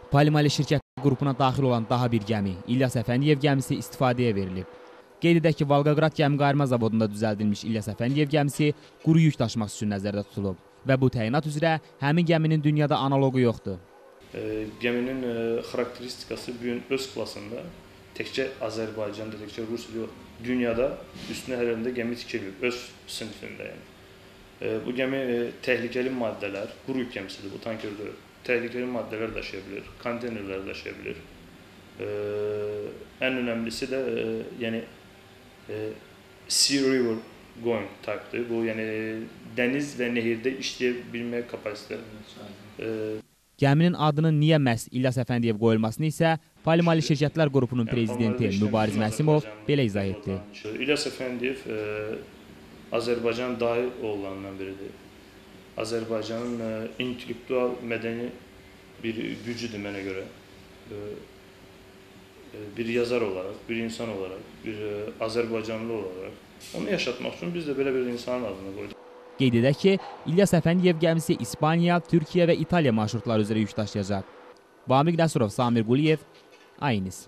Polimali şirkət qrupuna daxil olan daha bir gəmi, İlyas Əfəndiyev gəmisi istifadəyə verilib. Qeyd edək ki, Volqaqrad gəmiqayırma zavodunda düzəldilmiş İlyas Əfəndiyev gəmisi quru yük daşımaq üçün nəzərdə tutulub və bu təyinat üzrə həmin gəminin dünyada analoqu yoxdur. Gəminin xarakteristikası bu gün öz klasında təkcə Azərbaycanda, təkcə Rusiyada yox, dünyada üstünə hər yerində gəmi tikilir, öz sinifində yəni. Bu gəmi təhlükəli maddələr, quru yük gəmisidir bu, tanker deyil. Təhlükəli maddələr daşıya bilir, konteynerlər daşıya bilir. Ən önəmlisi də yəni sea river going type'dır. Bu yəni dəniz və nehirdə işləyə bilməyə kapasitədir. Gəminin adının niyə məhz İlyas Əfəndiyev qoyulmasını isə Polimali Şirkətlər Qrupunun prezidenti Mübariz Məsimov belə izah etdi. İlyas Əfəndiyev Azərbaycan dahi oğullarından biridir. Azərbaycanın intellektual, mədəni bir gücüdür mənə görə. Bir yazar olaraq, bir insan olaraq, bir Azərbaycanlı olaraq onu yaşatmaq üçün biz də belə bir insanın adını qoyduq. Qeyd edək ki, İlyas Əfəndiyev gəmisi İspaniya, Türkiyə və İtaliya marşrutları üzrə yük daşıyacaq. Vamiq Nəsurov, Samir Quliyev, Aynis.